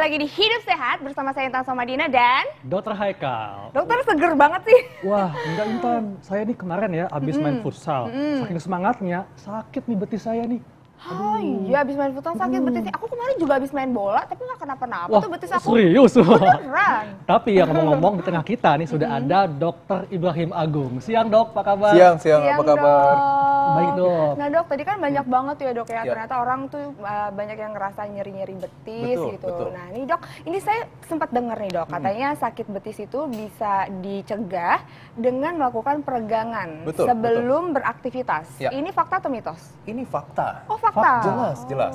lagi di Hidup Sehat bersama saya Intan Somadina dan Dokter Haikal. Dokter seger banget sih. Wah, enggak Intan. Saya nih kemarin ya abis main futsal. Saking semangatnya, sakit nih betis saya nih. Oh iya, abis main futsal sakit betisnya. Aku kemarin juga abis main bola, tapi nggak kenapa-napa tuh betis aku. Serius? Beneran. Tapi ya ngomong-ngomong, di tengah kita nih sudah ada Dokter Ibrahim Agung. Siang dok, apa kabar? Siang, apa kabar? Baik dok. Nah dok, tadi kan banyak banget tuh ya dok ya, Ya. ternyata orang tuh banyak yang ngerasa nyeri-nyeri betis Betul, gitu. betul. Nah ini dok, ini saya sempat dengar nih dok, katanya sakit betis itu bisa dicegah dengan melakukan peregangan Betul, sebelum beraktivitas. Ya. Ini fakta atau mitos? Ini fakta. Oh fakta? Jelas.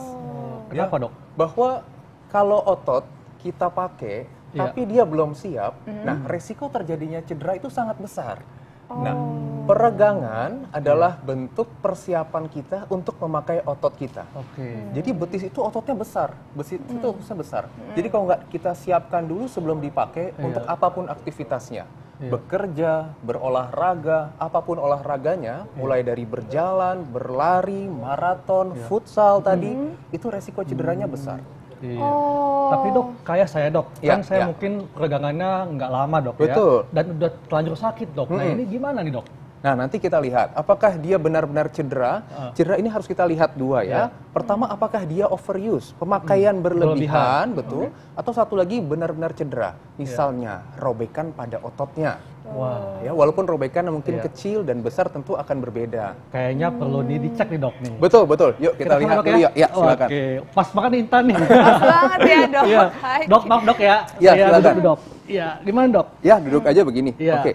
Kenapa dok? Bahwa kalau otot kita pakai, Iya. tapi dia belum siap, nah resiko terjadinya cedera itu sangat besar. Nah, peregangan adalah bentuk persiapan kita untuk memakai otot kita. Oke. Jadi betis itu ototnya besar, betis itu ototnya besar. Jadi kalau nggak kita siapkan dulu sebelum dipakai untuk apapun aktivitasnya, bekerja, berolahraga, apapun olahraganya, mulai dari berjalan, berlari, maraton, futsal tadi, itu resiko cederanya besar. Iya. Oh. Tapi dok, kayak saya dok, Ya, kan saya ya. mungkin peregangannya nggak lama dok Betul. ya. Dan udah terlanjur sakit dok. Nah ini gimana nih dok? Nah, nanti kita lihat apakah dia benar-benar cedera. Cedera ini harus kita lihat dua ya. Pertama, apakah dia overuse, pemakaian berlebihan, betul. Atau satu lagi benar-benar cedera. Misalnya robekan pada ototnya. Wah, Ya, walaupun robekan mungkin kecil dan besar tentu akan berbeda. kayaknya perlu dicek nih dok nih. Betul. Yuk kita lihat dok dulu ya. Ya, silakan. Oke, pas banget nih Intan nih. Pas banget ya dok. Iya. Hai. Dok, maaf dok ya. Iya, Saya silakan. duduk, dok. Iya, gimana dok? Ya, duduk aja begini. Iya. Oke.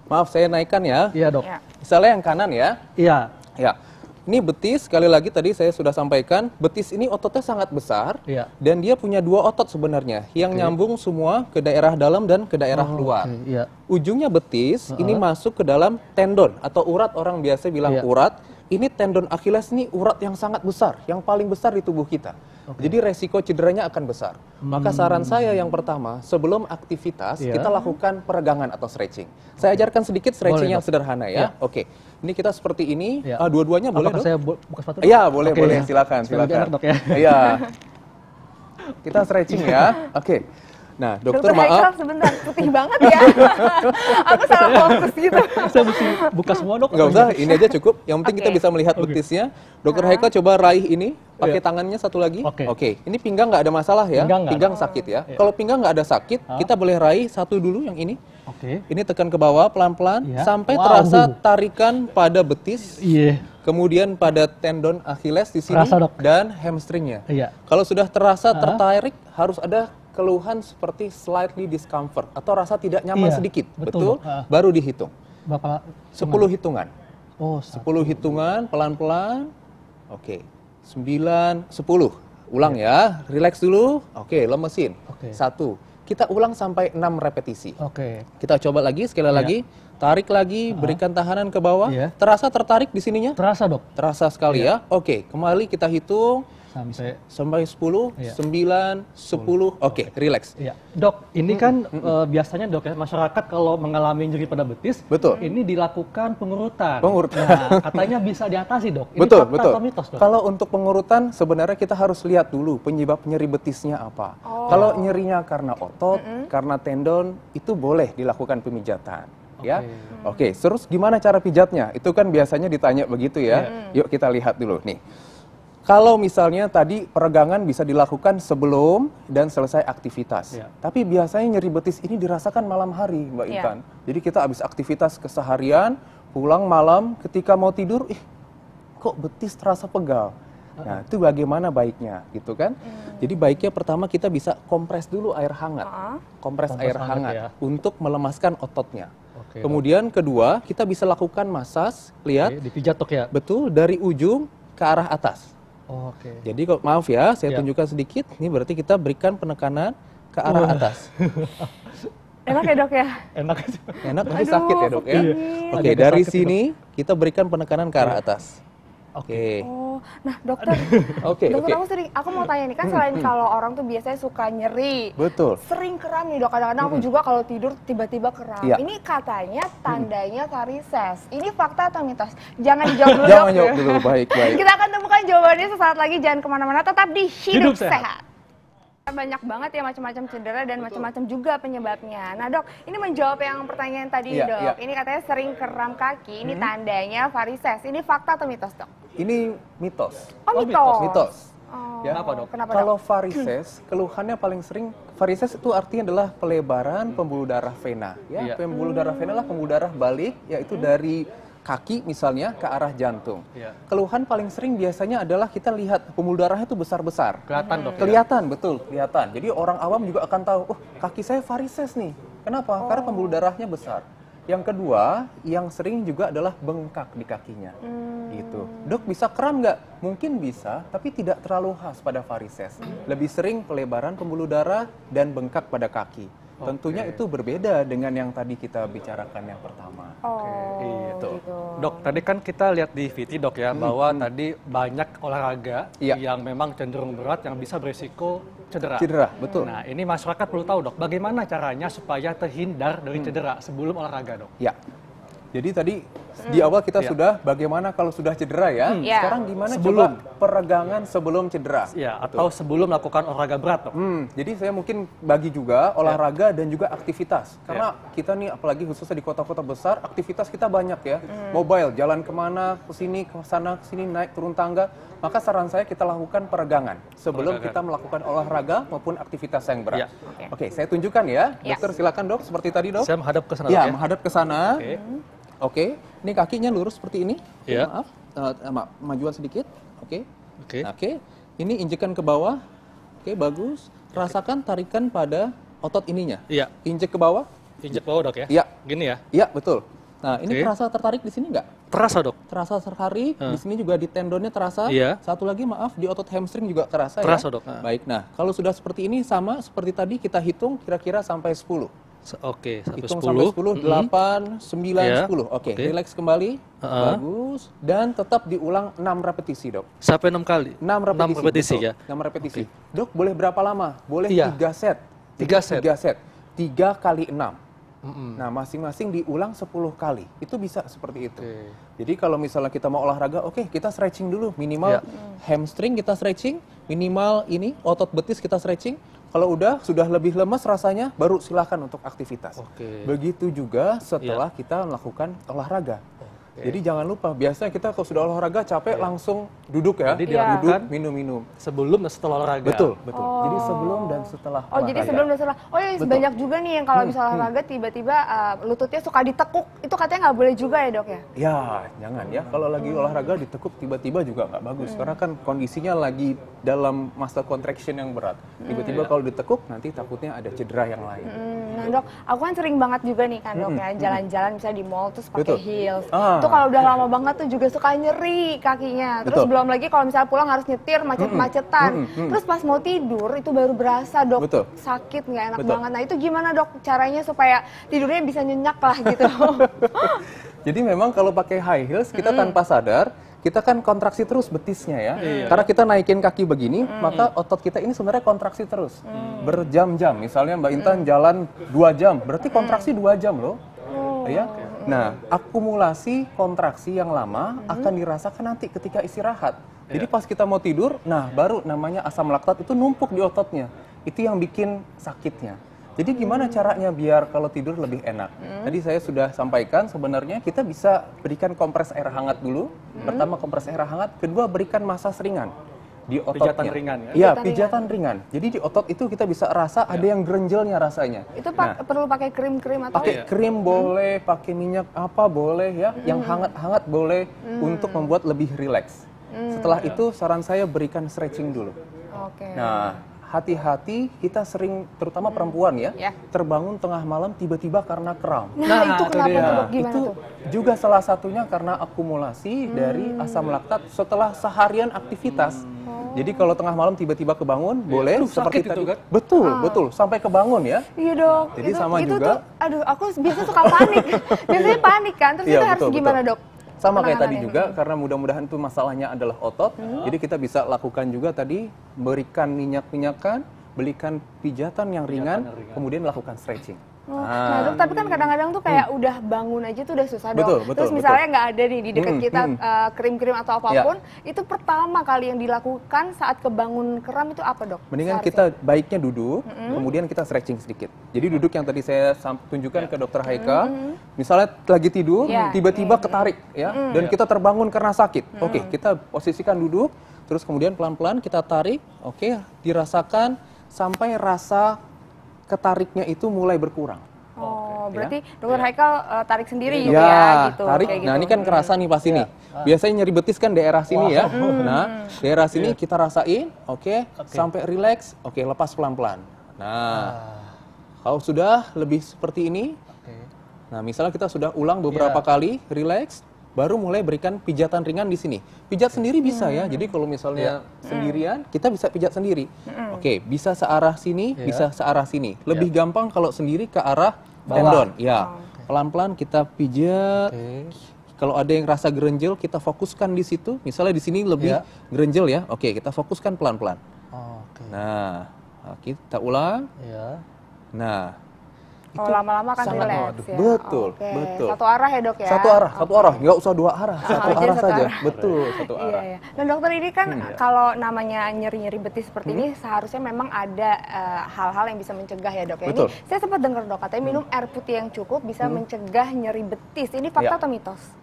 Maaf, saya naikkan ya. Iya dok. Ya. Misalnya yang kanan ya. Iya. Ya. Ini betis, sekali lagi tadi saya sudah sampaikan, betis ini ototnya sangat besar. Iya. Dan dia punya dua otot sebenarnya, yang nyambung semua ke daerah dalam dan ke daerah luar. Oke, iya. Ujungnya betis, ini masuk ke dalam tendon atau urat, orang biasa bilang Iya. urat. Ini tendon Achilles ini urat yang sangat besar, yang paling besar di tubuh kita. Jadi resiko cederanya akan besar. Maka saran saya yang pertama, sebelum aktivitas, Iya. kita lakukan peregangan atau stretching. Saya ajarkan sedikit stretching Boleh, yang Dok. sederhana ya. Oke, ini kita seperti ini, Iya. dua-duanya boleh Apakah dok? saya buka sepatu? Iya, boleh, Oke, boleh. ya. Silakan, Supaya lebih silakan. enak, dok ya. Iya. Kita stretching ya. Oke. Nah, dokter Haikal maaf. sebentar, putih banget ya. Aku salah fokus gitu. Saya mesti buka semua dok. Nggak usah, ini aja cukup. Yang penting kita Oke. bisa melihat betisnya. Dokter Haikal coba raih ini, pakai tangannya satu lagi. Oke. Ini pinggang nggak ada masalah ya. Pinggang nggak sakit ya. Kalau pinggang nggak ada sakit, kita boleh raih satu dulu yang ini. Oke. Ini tekan ke bawah pelan-pelan Iya. sampai Wow. terasa tarikan pada betis. Iya. Kemudian pada tendon Achilles di sini Terasa, Dok. dan hamstringnya. Iya. Kalau sudah terasa tertarik, harus ada keluhan seperti slightly discomfort atau rasa tidak nyaman Iya, sedikit. betul, Betul? Dok. Baru dihitung. Bapak 10 hitungan. Oh, 10 hitungan pelan-pelan. Oke. 9, 10. Ulang ya. Relax dulu. Oke, lemesin. Oke. 1. Kita ulang sampai 6 repetisi. Oke. Kita coba lagi sekali lagi. Tarik lagi, berikan tahanan ke bawah. Iya. Terasa tertarik di sininya? Terasa dok. Terasa sekali ya. Oke, kembali kita hitung Sampai. 10, Iya. 9, 10. Oke, relax. Iya. Dok, ini kan biasanya dok ya masyarakat kalau mengalami nyeri pada betis, Betul. ini dilakukan pengurutan. Pengurutan. Nah, katanya bisa diatasi dok. Ini Betul, fakta betul. atau mitos dok? Kalau untuk pengurutan sebenarnya kita harus lihat dulu penyebab nyeri betisnya apa. Kalau nyerinya karena otot, karena tendon, itu boleh dilakukan pemijatan. Ya, oke. Terus gimana cara pijatnya? Itu kan biasanya ditanya begitu ya. Yuk kita lihat dulu nih. Kalau misalnya tadi peregangan bisa dilakukan sebelum dan selesai aktivitas. Iya. Tapi biasanya nyeri betis ini dirasakan malam hari, Mbak Iya. Intan. Jadi kita habis aktivitas keseharian, pulang malam, ketika mau tidur, kok betis terasa pegal. Nah, itu bagaimana baiknya, gitu kan? Jadi baiknya pertama kita bisa kompres dulu air hangat. Kompres Kompres air hangat hangat ya. untuk melemaskan ototnya. Oke, Kemudian kedua, kita bisa lakukan masas, lihat, Oke, dipijat dok ya. betul, dari ujung ke arah atas. Oke. Jadi kalau maaf ya, saya Ya. tunjukkan sedikit. Ini berarti kita berikan penekanan ke arah atas. Enak ya dok ya? Enak aja. Enak tapi Aduh, sakit ya dok ya. Iya. Oke, Agak dari sakit, sini kita berikan penekanan ke arah atas. Oke. Oh, nah dokter, Oke, dokter oke. aku mau tanya nih kan selain kalau orang tuh biasanya suka nyeri, Betul. sering kram nih dok. Kadang-kadang aku juga kalau tidur tiba-tiba kram. Iya. Ini katanya tandanya varises. Ini fakta atau mitos? Jangan dijawab dulu Jangan dok. jawab dulu, baik, baik. Kita akan temukan jawabannya sesaat lagi. Jangan kemana-mana, tetap di Hidup Hidup Sehat. Sehat. Banyak banget ya macam-macam cedera dan macam-macam juga penyebabnya. Nah dok, ini menjawab yang pertanyaan tadi dok. Ini katanya sering kram kaki, ini tandanya varises. Ini fakta atau mitos dok? Ini mitos. Oh mitos. Mitos. Oh, Ya. Kenapa, Dok? Kenapa, Kalau dok? varises, keluhannya paling sering, varises itu artinya adalah pelebaran pembuluh darah vena. Ya, Iya. pembuluh darah vena adalah pembuluh darah balik, yaitu dari kaki misalnya ke arah jantung. Iya. Keluhan paling sering biasanya adalah kita lihat pembuluh darahnya itu besar-besar. Kelihatan dok. Ya? Kelihatan, betul, kelihatan. Jadi orang awam juga akan tahu, oh kaki saya varises nih. Kenapa? Karena pembuluh darahnya besar. Yang kedua, yang sering juga adalah bengkak di kakinya. Gitu. Dok, bisa kram nggak? Mungkin bisa, tapi tidak terlalu khas pada varises. Lebih sering pelebaran pembuluh darah dan bengkak pada kaki. Tentunya itu berbeda dengan yang tadi kita bicarakan yang pertama. Oh, Gitu. Dok, tadi kan kita lihat di VT dok ya, bahwa tadi banyak olahraga Iya. yang memang cenderung berat yang bisa berisiko cedera. Cedera, betul. Nah, ini masyarakat perlu tahu dok, bagaimana caranya supaya terhindar dari cedera sebelum olahraga dok? Ya. Jadi tadi di awal kita Iya. sudah bagaimana kalau sudah cedera ya. Iya. Sekarang gimana Sebelum. coba peregangan sebelum cedera. Ya, atau sebelum melakukan olahraga berat dok? Jadi saya mungkin bagi juga olahraga dan juga aktivitas. Karena kita nih apalagi khususnya di kota-kota besar, aktivitas kita banyak ya. Mobile, jalan kemana, ke sini, ke sana, ke sini, naik, turun tangga. Maka saran saya kita lakukan peregangan sebelum kita melakukan olahraga maupun aktivitas yang berat. Ya. Oke, saya tunjukkan ya. Ya. Dokter silakan dok, seperti tadi dok. Saya menghadap ke sana Ya, dok ya? menghadap ke sana. Oke. Oke, ini kakinya lurus seperti ini. Ya. Maaf, majuan sedikit. Oke. Oke. Nah, oke, ini injekan ke bawah. Oke, bagus. Rasakan tarikan pada otot ininya. Iya. Injek ke bawah. Injek bawah dok ya? Iya. Gini ya? Iya, betul. Nah, ini Oke. terasa tertarik di sini nggak? Terasa dok? Terasa tertarik. Di sini juga di tendonnya terasa. Iya. Satu lagi maaf, di otot hamstring juga terasa, Terasa, ya. dok. Ah. Baik. Nah, kalau sudah seperti ini sama seperti tadi kita hitung kira-kira sampai 10. Oke, sampai Hitung 10. sampai 10, 8, 9, Ya. 10. Oke, Oke. relax kembali. Ha-ha. Bagus. Dan tetap diulang 6 repetisi, dok. Sampai 6 kali? 6 repetisi. 6 repetisi betul. ya? 6 repetisi. Dok, boleh berapa lama? Boleh Iya. 3 set. 3 set? 3 set. 3 kali 6. Nah, masing-masing diulang 10 kali. Itu bisa seperti itu. Oke. Jadi kalau misalnya kita mau olahraga, oke, kita stretching dulu. Minimal Ya. hamstring kita stretching, minimal ini otot betis kita stretching. Kalau udah sudah lebih lemas rasanya, baru silahkan untuk aktivitas. Oke. Begitu juga setelah kita melakukan olahraga. Jadi jangan lupa, biasanya kita kalau sudah olahraga capek langsung duduk ya. Jadi duduk, dilakukan minum-minum. sebelum dan setelah olahraga? Betul, betul. Jadi sebelum dan setelah Oh jadi olahraga. sebelum dan setelah. Oh iya Betul. banyak juga nih yang kalau bisa olahraga tiba-tiba lututnya suka ditekuk. Itu katanya nggak boleh juga ya dok ya? Ya, jangan ya. Kalau lagi olahraga ditekuk tiba-tiba juga nggak bagus. Karena kan kondisinya lagi dalam masa contraction yang berat. Tiba-tiba kalau ditekuk nanti takutnya ada cedera yang lain. Nah dok, aku kan sering banget juga nih kan dok ya jalan-jalan misalnya di mall terus pakai Betul. heels. Ah. Itu kalau udah lama banget tuh juga suka nyeri kakinya. Terus Betul. belum lagi kalau misalnya pulang harus nyetir macet-macetan. Terus pas mau tidur itu baru berasa dok Betul. sakit nggak enak Betul. banget. Nah itu gimana dok caranya supaya tidurnya bisa nyenyak lah gitu? Jadi memang kalau pakai high heels kita tanpa sadar kita kan kontraksi terus betisnya ya. Karena kita naikin kaki begini, maka otot kita ini sebenarnya kontraksi terus. Berjam-jam. Misalnya Mbak Intan jalan 2 jam, berarti kontraksi 2 jam loh. Ya. Nah, akumulasi kontraksi yang lama akan dirasakan nanti ketika istirahat. Jadi pas kita mau tidur, nah baru namanya asam laktat itu numpuk di ototnya. Itu yang bikin sakitnya. Jadi gimana caranya biar kalau tidur lebih enak? Tadi saya sudah sampaikan sebenarnya kita bisa berikan kompres air hangat dulu. Pertama kompres air hangat, kedua berikan masas ringan di ototnya. Pijatan ringan ya? Iya, pijatan ringan. Jadi di otot itu kita bisa rasa ada yang gerenjelnya rasanya. Itu perlu pakai krim-krim atau? Pakai krim boleh, pakai minyak apa boleh ya, yang hangat-hangat boleh untuk membuat lebih rileks. Setelah itu saran saya berikan stretching dulu. Oke. Nah, hati-hati kita sering terutama perempuan ya, Ya. terbangun tengah malam tiba-tiba karena kram. Nah, itu kenapa dia. tuh dok? Gimana Itu tuh? juga salah satunya karena akumulasi dari asam laktat setelah seharian aktivitas. Jadi kalau tengah malam tiba-tiba kebangun, boleh Aduh, seperti sakit itu tadi. kan? Betul, betul, sampai kebangun ya. Iya dok. Jadi itu, sama itu juga. Tuh, aduh, aku biasa suka panik. Biasanya panik kan. Terus Iya, itu harus betul, gimana betul. dok? Sama kayak tadi Penanganannya. juga, karena mudah-mudahan itu masalahnya adalah otot. Jadi kita bisa lakukan juga tadi, berikan minyak-minyakan, berikan pijatan yang ringan, kemudian lakukan stretching. Nah dok, tapi kan kadang-kadang tuh kayak udah bangun aja tuh udah susah dok. Betul, Terus misalnya nggak ada nih di dekat kita krim-krim atau apapun, itu pertama kali yang dilakukan saat kebangun kram itu apa dok? Mendingan kita baiknya duduk, kemudian kita stretching sedikit. Jadi duduk yang tadi saya tunjukkan ke Dokter Haika, misalnya lagi tidur, tiba-tiba ketarik ya, dan kita terbangun karena sakit. Oke, kita posisikan duduk, terus kemudian pelan-pelan kita tarik, oke, dirasakan sampai rasa ketariknya itu mulai berkurang. Oh, berarti Dokter Haikal tarik sendiri gitu ya, gitu. Tarik. Kayak Nah, gitu. ini kan kerasa nih pasti nih. Biasanya nyeri betis kan daerah sini ya. Nah, daerah sini kita rasain, oke, sampai rileks, oke, lepas pelan-pelan. Nah, kalau sudah lebih seperti ini, nah misalnya kita sudah ulang beberapa kali, rileks, baru mulai berikan pijatan ringan di sini. Pijat sendiri bisa ya. Jadi kalau misalnya sendirian, kita bisa pijat sendiri. Oke, bisa searah sini, bisa searah sini. Lebih gampang kalau sendiri ke arah tendon. Ya, pelan-pelan kita pijat. Kalau ada yang rasa gerenjel, kita fokuskan di situ. Misalnya di sini lebih gerenjel ya. Oke, kita fokuskan pelan-pelan. Nah, kita ulang. Nah. Lama-lama kan relax ya. Betul, betul. Satu arah ya dok ya? Satu arah, nggak usah dua arah, satu arah saja. Betul, satu arah. Iya. Dan dokter ini kan kalau namanya nyeri-nyeri betis seperti ini seharusnya memang ada hal-hal yang bisa mencegah ya dok ya. Ini saya sempat dengar dok katanya minum air putih yang cukup bisa mencegah nyeri betis. Ini fakta atau mitos?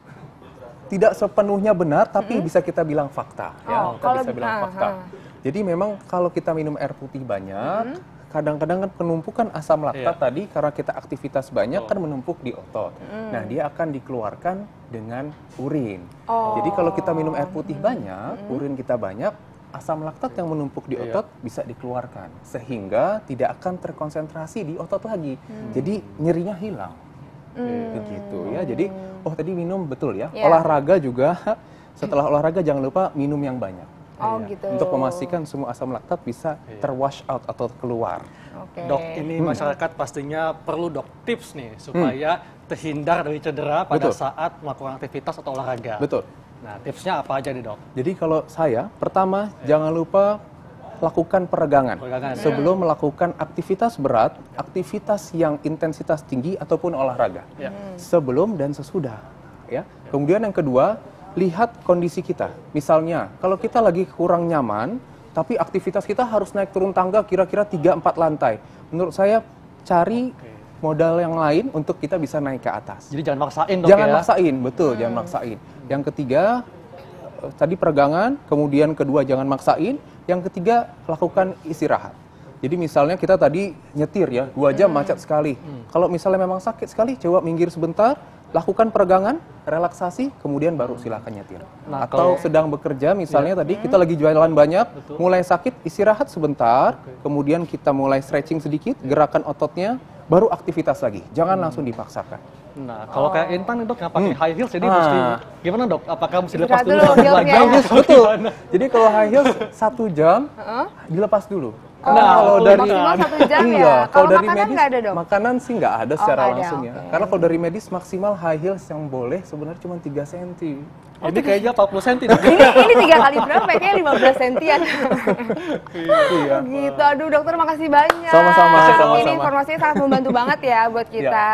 Tidak sepenuhnya benar, tapi bisa kita bilang fakta. Ya, kita bisa bilang fakta. Jadi memang kalau kita minum air putih banyak, kadang-kadang kan penumpukan asam laktat tadi karena kita aktivitas banyak kan menumpuk di otot. Nah, dia akan dikeluarkan dengan urin. Jadi kalau kita minum air putih banyak, urin kita banyak, asam laktat yang menumpuk di otot bisa dikeluarkan sehingga tidak akan terkonsentrasi di otot lagi. Jadi nyerinya hilang. Begitu ya. Jadi tadi minum betul ya. Olahraga juga setelah olahraga jangan lupa minum yang banyak. Gitu. Untuk memastikan semua asam laktat bisa terwash out atau keluar. Dok, ini masyarakat pastinya perlu dok tips nih supaya terhindar dari cedera pada saat melakukan aktivitas atau olahraga. Betul. Nah, tipsnya apa aja nih dok? Jadi kalau saya, pertama jangan lupa lakukan peregangan sebelum melakukan aktivitas berat, aktivitas yang intensitas tinggi ataupun olahraga. Sebelum dan sesudah. Ya. Kemudian yang kedua, lihat kondisi kita. Misalnya, kalau kita lagi kurang nyaman, tapi aktivitas kita harus naik turun tangga kira-kira 3-4 lantai. Menurut saya, cari modal yang lain untuk kita bisa naik ke atas. Jadi jangan maksain dok Jangan maksain, betul, jangan maksain. Yang ketiga, tadi peregangan, kemudian kedua jangan maksain, yang ketiga lakukan istirahat. Jadi misalnya kita tadi nyetir ya, 2 jam macet sekali. Kalau misalnya memang sakit sekali, coba minggir sebentar, lakukan peregangan, relaksasi, kemudian baru silakan nyetir. Atau sedang bekerja, misalnya tadi kita lagi jualan banyak, mulai sakit, istirahat sebentar, kemudian kita mulai stretching sedikit, gerakan ototnya, baru aktivitas lagi. Jangan langsung dipaksakan. Nah, kalau kayak Intan nih dok, yang pakai high heels, jadi mesti gimana dok? Apakah mesti dilepas dulu? Betul. Jadi kalau high heels 1 jam, dilepas dulu. Kalau dari maksimal 1 jam ya. Kalau dari makanan medis, nggak ada dok? Makanan sih nggak ada secara langsung ya. Karena kalau dari medis maksimal high heels yang boleh sebenarnya cuma 3 cm. Ini kayaknya 40 cm dok. Ini 3 kali berapa ya? Kayaknya 15 cm-an. Gitu. Aduh dokter makasih banyak. Sama-sama. Ini informasinya sangat membantu banget ya buat kita.